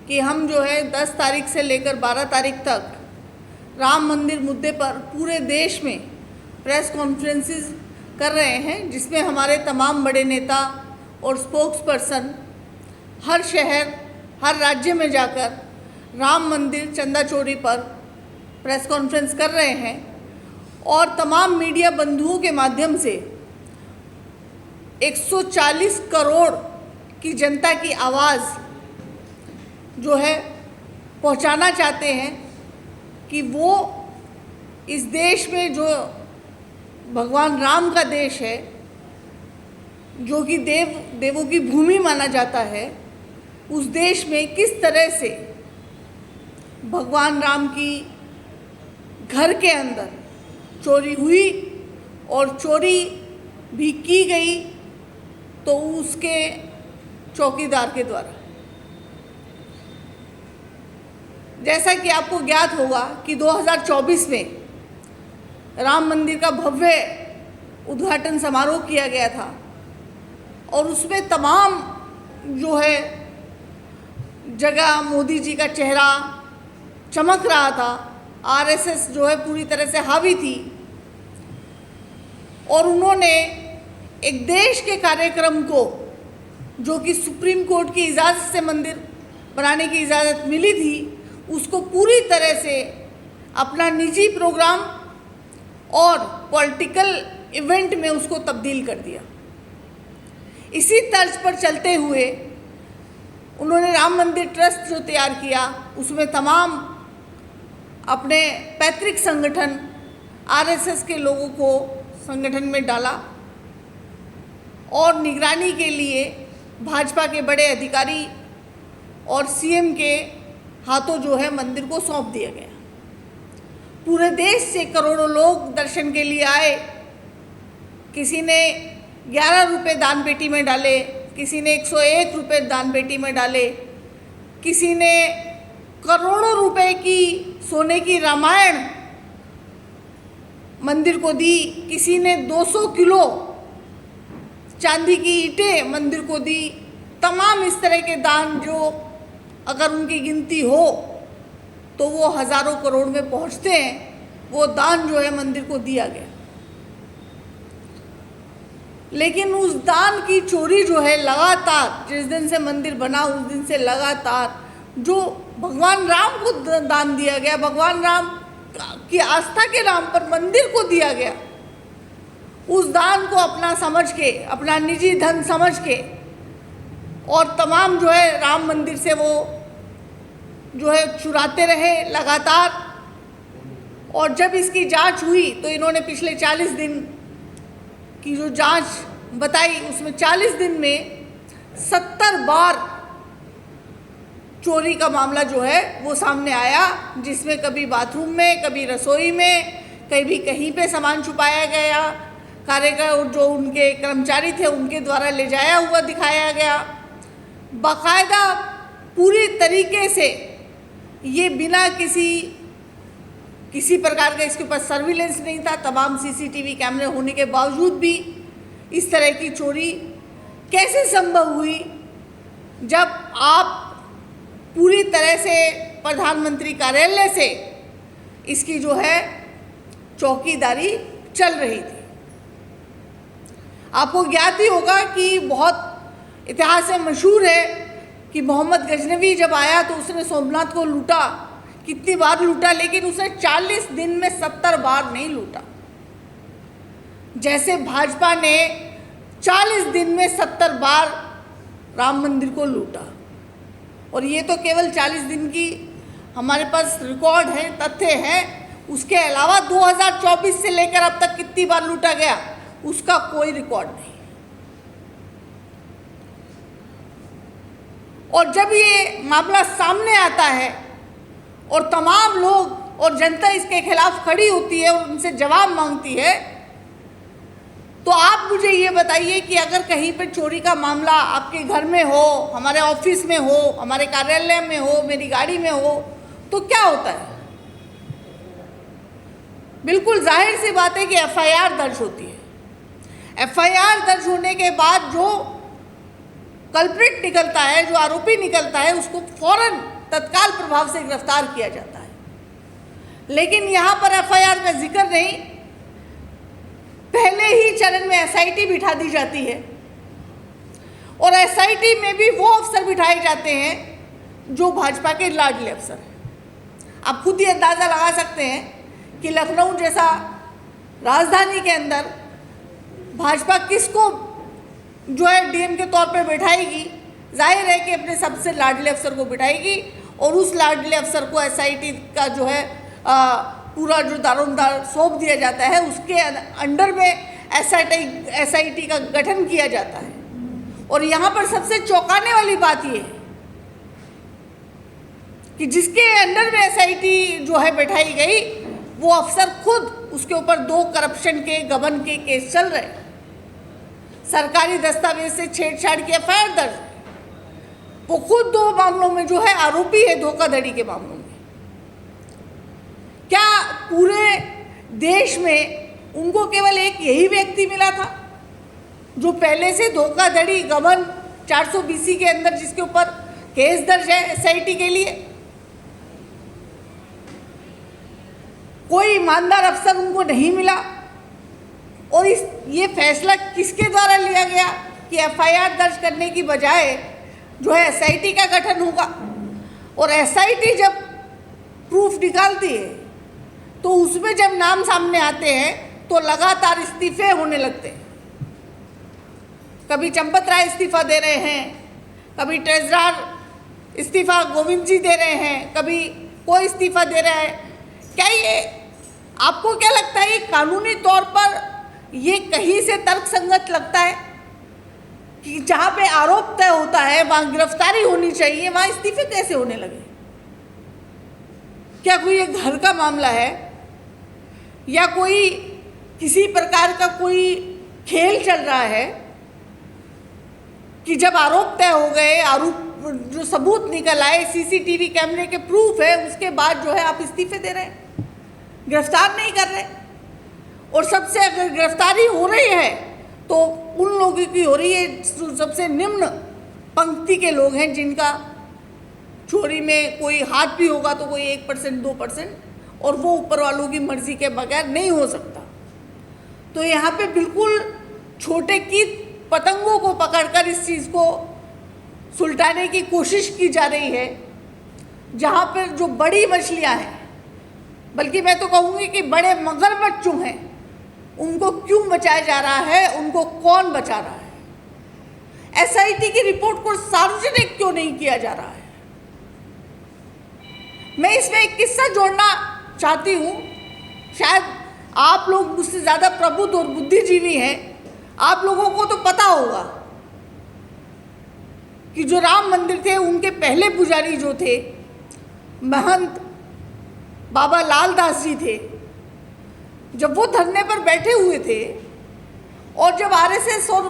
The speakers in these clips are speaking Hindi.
कि हम जो है 10 तारीख से लेकर 12 तारीख तक राम मंदिर मुद्दे पर पूरे देश में प्रेस कॉन्फ्रेंसेस कर रहे हैं, जिसमें हमारे तमाम बड़े नेता और स्पोक्स पर्सन हर शहर, हर राज्य में जाकर राम मंदिर चंदा चोरी पर प्रेस कॉन्फ्रेंस कर रहे हैं और तमाम मीडिया बंधुओं के माध्यम से 140 करोड़ की जनता की आवाज़ जो है पहुंचाना चाहते हैं कि वो इस देश में जो भगवान राम का देश है, जो कि देवों की भूमि माना जाता है, उस देश में किस तरह से भगवान राम की घर के अंदर चोरी हुई और चोरी भी की गई तो उसके चौकीदार के द्वारा। जैसा कि आपको ज्ञात होगा कि 2024 में राम मंदिर का भव्य उद्घाटन समारोह किया गया था और उसमें तमाम जो है जगह मोदी जी का चेहरा चमक रहा था। आरएसएस जो है पूरी तरह से हावी थी और उन्होंने एक देश के कार्यक्रम को, जो कि सुप्रीम कोर्ट की इजाज़त से मंदिर बनाने की इजाज़त मिली थी, उसको पूरी तरह से अपना निजी प्रोग्राम और पॉलिटिकल इवेंट में उसको तब्दील कर दिया। इसी तर्ज पर चलते हुए उन्होंने राम मंदिर ट्रस्ट जो तैयार किया, उसमें तमाम अपने पैतृक संगठन आरएसएस के लोगों को संगठन में डाला और निगरानी के लिए भाजपा के बड़े अधिकारी और सीएम के हाथों जो है मंदिर को सौंप दिया गया। पूरे देश से करोड़ों लोग दर्शन के लिए आए। किसी ने 11 रुपये दान पेटी में डाले, किसी ने 101 रुपये दान पेटी में डाले, किसी ने करोड़ों रुपए की सोने की रामायण मंदिर को दी, किसी ने 200 किलो चांदी की ईंटें मंदिर को दी। तमाम इस तरह के दान जो अगर उनकी गिनती हो तो वो हज़ारों करोड़ में पहुंचते हैं, वो दान जो है मंदिर को दिया गया। लेकिन उस दान की चोरी जो है लगातार, जिस दिन से मंदिर बना उस दिन से लगातार जो भगवान राम को दान दिया गया, भगवान राम की आस्था के नाम पर मंदिर को दिया गया, उस दान को अपना समझ के, अपना निजी धन समझ के और तमाम जो है राम मंदिर से वो जो है चुराते रहे लगातार। और जब इसकी जांच हुई तो इन्होंने पिछले 40 दिन की जो जांच बताई, उसमें 40 दिन में 70 बार चोरी का मामला जो है वो सामने आया, जिसमें कभी बाथरूम में, कभी रसोई में, कभी कहीं पे सामान छुपाया गया, कार्यकर जो उनके कर्मचारी थे उनके द्वारा ले जाया हुआ दिखाया गया। बाकायदा पूरी तरीके से ये बिना किसी प्रकार का इसके ऊपर सर्विलेंस नहीं था, तमाम सीसीटीवी कैमरे होने के बावजूद भी इस तरह की चोरी कैसे संभव हुई, जब आप पूरी तरह से प्रधानमंत्री कार्यालय से इसकी जो है चौकीदारी चल रही थी। आपको ज्ञात ही होगा कि बहुत इतिहास में मशहूर है कि मोहम्मद गजनवी जब आया तो उसने सोमनाथ को लूटा, कितनी बार लूटा, लेकिन उसने 40 दिन में 70 बार नहीं लूटा। जैसे भाजपा ने 40 दिन में 70 बार राम मंदिर को लूटा, और ये तो केवल 40 दिन की हमारे पास रिकॉर्ड है, तथ्य हैं। उसके अलावा 2024 से लेकर अब तक कितनी बार लूटा गया उसका कोई रिकॉर्ड नहीं। और जब ये मामला सामने आता है और तमाम लोग और जनता इसके खिलाफ खड़ी होती है और उनसे जवाब मांगती है, तो आप मुझे ये बताइए कि अगर कहीं पे चोरी का मामला आपके घर में हो, हमारे ऑफिस में हो, हमारे कार्यालय में हो, मेरी गाड़ी में हो, तो क्या होता है? बिल्कुल जाहिर सी बात है कि एफआईआर दर्ज होती है। एफआईआर दर्ज होने के बाद जो कल्प्रिट निकलता है, जो आरोपी निकलता है, उसको फौरन तत्काल प्रभाव से गिरफ्तार किया जाता है। लेकिन यहाँ पर एफआईआर का जिक्र नहीं, पहले ही चरण में एसआईटी बिठा दी जाती है और एसआईटी में भी वो अफसर बिठाए जाते हैं जो भाजपा के लाडले अफसर हैं। आप खुद ही अंदाज़ा लगा सकते हैं कि लखनऊ जैसा राजधानी के अंदर भाजपा किसको जो है डीएम के तौर पर बैठाएगी। जाहिर है कि अपने सबसे लाडले अफसर को बिठाएगी और उस लाडले अफसर को एसआईटी का जो है पूरा जो दारोमदार सौंप दिया जाता है, उसके अंडर में एसआईटी का गठन किया जाता है। और यहाँ पर सबसे चौंकाने वाली बात ये है कि जिसके अंडर में एसआईटी जो है बैठाई गई, वो अफसर खुद, उसके ऊपर 2 करप्शन के, गबन के केस चल रहे हैं, सरकारी दस्तावेज से छेड़छाड़ की एफआईआर दर्ज है, वो खुद 2 मामलों में जो है आरोपी है, धोखाधड़ी के मामलों में। क्या पूरे देश में उनको केवल एक यही व्यक्ति मिला था जो पहले से धोखाधड़ी, गबन 420 के अंदर जिसके ऊपर केस दर्ज है एसआईटी के लिए? कोई ईमानदार अफसर उनको नहीं मिला। और ये फैसला किसके द्वारा लिया गया कि एफआईआर दर्ज करने की बजाय जो है एसआईटी का गठन होगा? और एसआईटी जब प्रूफ निकालती है तो उसमें जब नाम सामने आते हैं तो लगातार इस्तीफे होने लगते हैं। कभी चंपत राय इस्तीफा दे रहे हैं, कभी ट्रेजरर इस्तीफा गोविंद जी दे रहे हैं, कभी कोई इस्तीफा दे रहा है। क्या ये आपको क्या लगता है, कानूनी तौर पर ये कहीं से तर्कसंगत लगता है कि जहाँ पे आरोप तय होता है वहाँ गिरफ्तारी होनी चाहिए, वहाँ इस्तीफे कैसे होने लगे? क्या कोई ये घर का मामला है या कोई किसी प्रकार का कोई खेल चल रहा है कि जब आरोप तय हो गए, आरोप जो सबूत निकल आए, सीसीटीवी कैमरे के प्रूफ है, उसके बाद जो है आप इस्तीफे दे रहे हैं, गिरफ्तार नहीं कर रहे? और सबसे अगर गिरफ्तारी हो रही है तो उन लोगों की हो रही है जो सबसे निम्न पंक्ति के लोग हैं, जिनका चोरी में कोई हाथ भी होगा तो कोई 1% 2%, और वो ऊपर वालों की मर्जी के बगैर नहीं हो सकता। तो यहाँ पे बिल्कुल छोटे कीट पतंगों को पकड़कर इस चीज़ को सुलटाने की कोशिश की जा रही है, जहाँ पर जो बड़ी मछलियाँ हैं, बल्कि मैं तो कहूँगी कि बड़े मगरमच्छ जो हैं, उनको क्यों बचाया जा रहा है, उनको कौन बचा रहा है? एसआईटी की रिपोर्ट को सार्वजनिक क्यों नहीं किया जा रहा है? मैं इसमें एक किस्सा जोड़ना चाहती हूँ। शायद आप लोग मुझसे ज़्यादा प्रबुद्ध और बुद्धिजीवी हैं, आप लोगों को तो पता होगा कि जो राम मंदिर थे, उनके पहले पुजारी जो थे महंत बाबा लाल दास जी थे, जब वो धरने पर बैठे हुए थे और जब आरएसएस और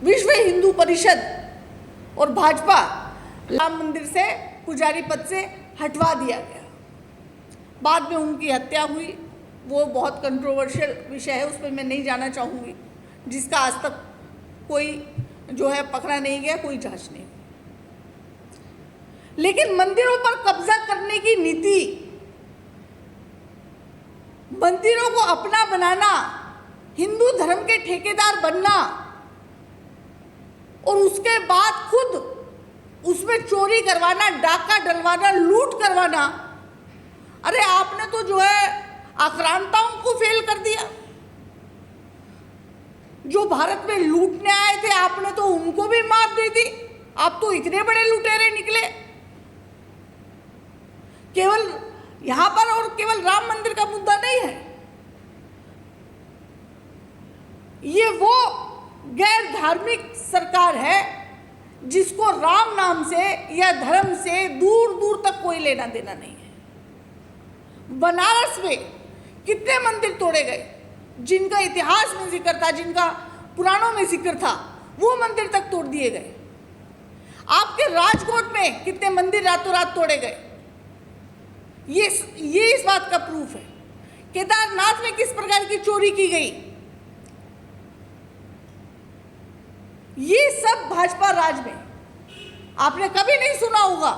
विश्व हिंदू परिषद और भाजपा राम मंदिर से पुजारी पद से हटवा दिया गया, बाद में उनकी हत्या हुई। वो बहुत कंट्रोवर्शियल विषय है, उस पर मैं नहीं जाना चाहूँगी, जिसका आज तक कोई जो है पकड़ा नहीं गया, कोई जांच नहीं। लेकिन मंदिरों पर कब्जा करने की नीति, मंदिरों को अपना बनाना, हिंदू धर्म के ठेकेदार बनना और उसके बाद खुद उसमें चोरी करवाना, डाका डलवाना, लूट करवाना। अरे आपने तो जो है आक्रांताओं को फेल कर दिया। जो भारत में लूटने आए थे, आपने तो उनको भी मार दी थी। आप तो इतने बड़े लुटेरे निकले। केवल यहां पर और केवल राम मंदिर का मुद्दा नहीं है, ये वो गैर धार्मिक सरकार है जिसको राम नाम से या धर्म से दूर दूर तक कोई लेना देना नहीं है। बनारस में कितने मंदिर तोड़े गए जिनका इतिहास में जिक्र था, जिनका पुराणों में जिक्र था, वो मंदिर तक तोड़ दिए गए। आपके राजकोट में कितने मंदिर रातों रात तोड़े गए। ये इस बात का प्रूफ है। केदारनाथ में किस प्रकार की चोरी की गई, ये सब भाजपा राज में। आपने कभी नहीं सुना होगा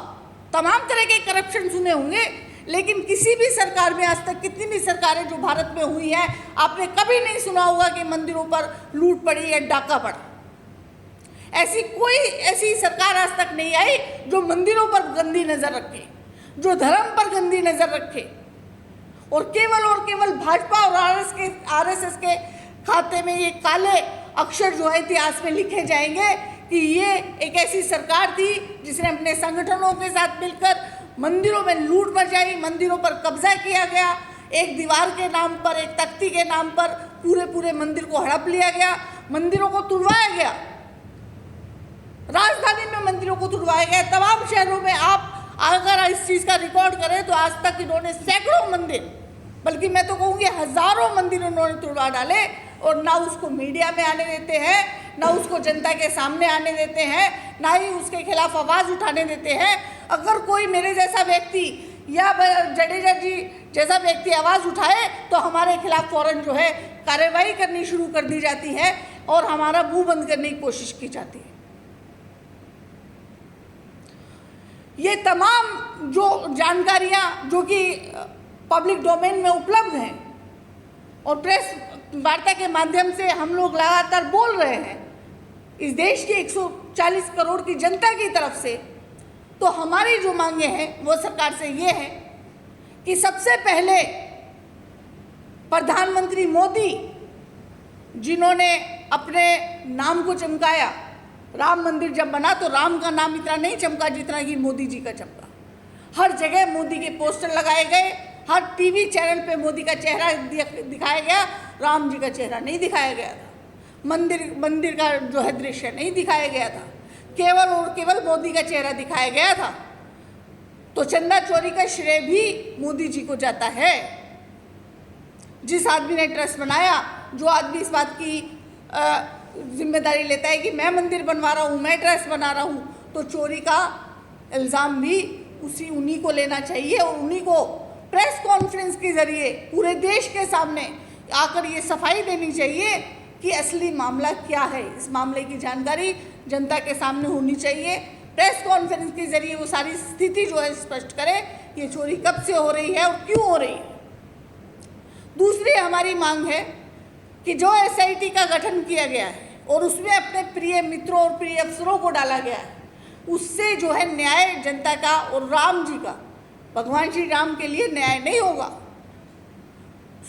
तमाम तरह के करप्शन सुने होंगे, लेकिन किसी भी सरकार में आज तक, कितनी भी सरकारें जो भारत में हुई हैं, आपने कभी नहीं सुना होगा कि मंदिरों पर लूट पड़ी या डाका पड़ा। ऐसी सरकार आज तक नहीं आई जो मंदिरों पर गंदी नजर रखे, जो धर्म पर गंदी नजर रखे, और केवल भाजपा और आरएसएस के खाते में ये काले अक्षर जो है इतिहास में लिखे जाएंगे कि ये एक ऐसी सरकार थी जिसने अपने संगठनों के साथ मिलकर मंदिरों में लूट मचाई, मंदिरों पर कब्जा किया गया, एक दीवार के नाम पर, एक तख्ती के नाम पर पूरे मंदिर को हड़प लिया गया, मंदिरों को तुड़वाया गया, राजधानी में मंदिरों को तुड़वाया गया। तमाम शहरों में आप अगर इस चीज़ का रिकॉर्ड करें तो आज तक इन्होंने सैकड़ों मंदिर, बल्कि मैं तो कहूँगी हजारों मंदिर उन्होंने तुड़वा डाले, और ना उसको मीडिया में आने देते हैं, ना उसको जनता के सामने आने देते हैं, ना ही उसके खिलाफ आवाज़ उठाने देते हैं। अगर कोई मेरे जैसा व्यक्ति या जडेजा जी जैसा व्यक्ति आवाज़ उठाए तो हमारे खिलाफ फौरन जो है कार्रवाई करनी शुरू कर दी जाती है और हमारा मुंह बंद करने की कोशिश की जाती है। ये तमाम जो जानकारियाँ जो कि पब्लिक डोमेन में उपलब्ध हैं और प्रेस वार्ता के माध्यम से हम लोग लगातार बोल रहे हैं इस देश की 140 करोड़ की जनता की तरफ से, तो हमारी जो मांगे हैं वो सरकार से ये है कि सबसे पहले प्रधानमंत्री मोदी जिन्होंने अपने नाम को चमकाया, राम मंदिर जब बना तो राम का नाम इतना नहीं चमका जितना कि मोदी जी का चमका। हर जगह मोदी के पोस्टर लगाए गए, हर टीवी चैनल पे मोदी का चेहरा दिखाया गया, राम जी का चेहरा नहीं दिखाया गया था, मंदिर का जो है दृश्य नहीं दिखाया गया था, केवल और केवल मोदी का चेहरा दिखाया गया था। तो चंदा चोरी का श्रेय भी मोदी जी को जाता है। जिस आदमी ने ट्रस्ट बनाया, जो आदमी इस बात की जिम्मेदारी लेता है कि मैं मंदिर बनवा रहा हूँ, मैं ट्रस्ट बना रहा हूँ, तो चोरी का इल्ज़ाम भी उन्हीं को लेना चाहिए और उन्हीं को प्रेस कॉन्फ्रेंस के जरिए पूरे देश के सामने आकर ये सफाई देनी चाहिए कि असली मामला क्या है। इस मामले की जानकारी जनता के सामने होनी चाहिए। प्रेस कॉन्फ्रेंस के जरिए वो सारी स्थिति जो है स्पष्ट करे, ये चोरी कब से हो रही है और क्यों हो रही है। दूसरी हमारी मांग है कि जो एसआईटी का गठन किया गया है और उसमें अपने प्रिय मित्रों और प्रिय अफसरों को डाला गया है, उससे जो है न्याय जनता का और राम जी का, भगवान श्री राम के लिए न्याय नहीं होगा।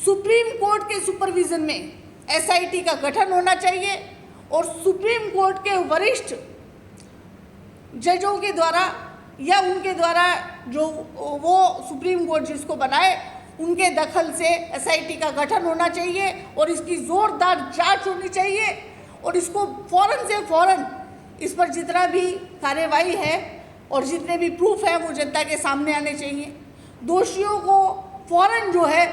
सुप्रीम कोर्ट के सुपरविजन में एसआईटी का गठन होना चाहिए और सुप्रीम कोर्ट के वरिष्ठ जजों के द्वारा या उनके द्वारा जो वो सुप्रीम कोर्ट जिसको बनाए उनके दखल से एसआईटी का गठन होना चाहिए और इसकी जोरदार जांच होनी चाहिए और इसको फौरन से फौरन इस पर जितना भी कार्यवाही है और जितने भी प्रूफ हैं वो जनता के सामने आने चाहिए। दोषियों को फौरन जो है,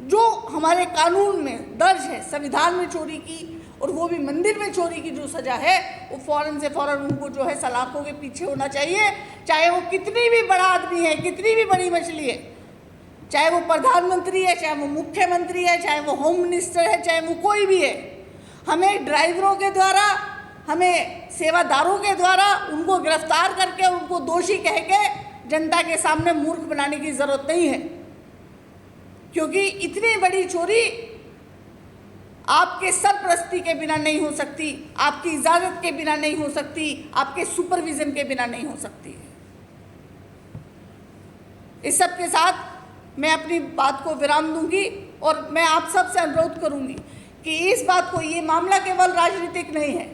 जो हमारे कानून में दर्ज है संविधान में चोरी की और वो भी मंदिर में चोरी की जो सज़ा है, वो फौरन से फौरन उनको जो है सलाखों के पीछे होना चाहिए। चाहे वो कितनी भी बड़ा आदमी है, कितनी भी बड़ी मछली है, चाहे वो प्रधानमंत्री है, चाहे वो मुख्यमंत्री है, चाहे वो होम मिनिस्टर है, चाहे वो कोई भी है। हमें ड्राइवरों के द्वारा, हमें सेवादारों के द्वारा उनको गिरफ्तार करके उनको दोषी कह के जनता के सामने मूर्ख बनाने की ज़रूरत नहीं है, क्योंकि इतनी बड़ी चोरी आपके सरपरस्ती के बिना नहीं हो सकती, आपकी इजाज़त के बिना नहीं हो सकती, आपके सुपरविज़न के बिना नहीं हो सकती है। इस सब के साथ मैं अपनी बात को विराम दूंगी और मैं आप सब से अनुरोध करूंगी कि इस बात को, ये मामला केवल राजनीतिक नहीं है,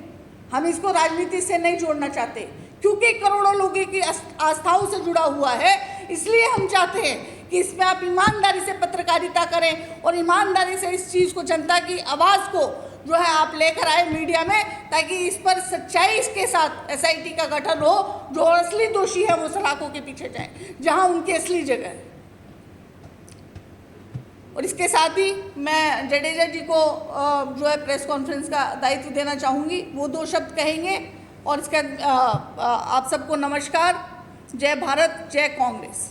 हम इसको राजनीति से नहीं जोड़ना चाहते, क्योंकि करोड़ों लोगों की आस्थाओं से जुड़ा हुआ है। इसलिए हम चाहते हैं कि इसमें आप ईमानदारी से पत्रकारिता करें और ईमानदारी से इस चीज़ को, जनता की आवाज़ को जो है आप लेकर आए मीडिया में, ताकि इस पर सच्चाई के साथ एसआईटी का गठन हो। जो असली दोषी है वो सलाखों के पीछे जाएं, जहां उनकी असली जगह है। और इसके साथ ही मैं जडेजा जी को जो है प्रेस कॉन्फ्रेंस का दायित्व देना चाहूँगी। वो 2 शब्द कहेंगे और इसका आप सबको नमस्कार। जय भारत, जय कांग्रेस।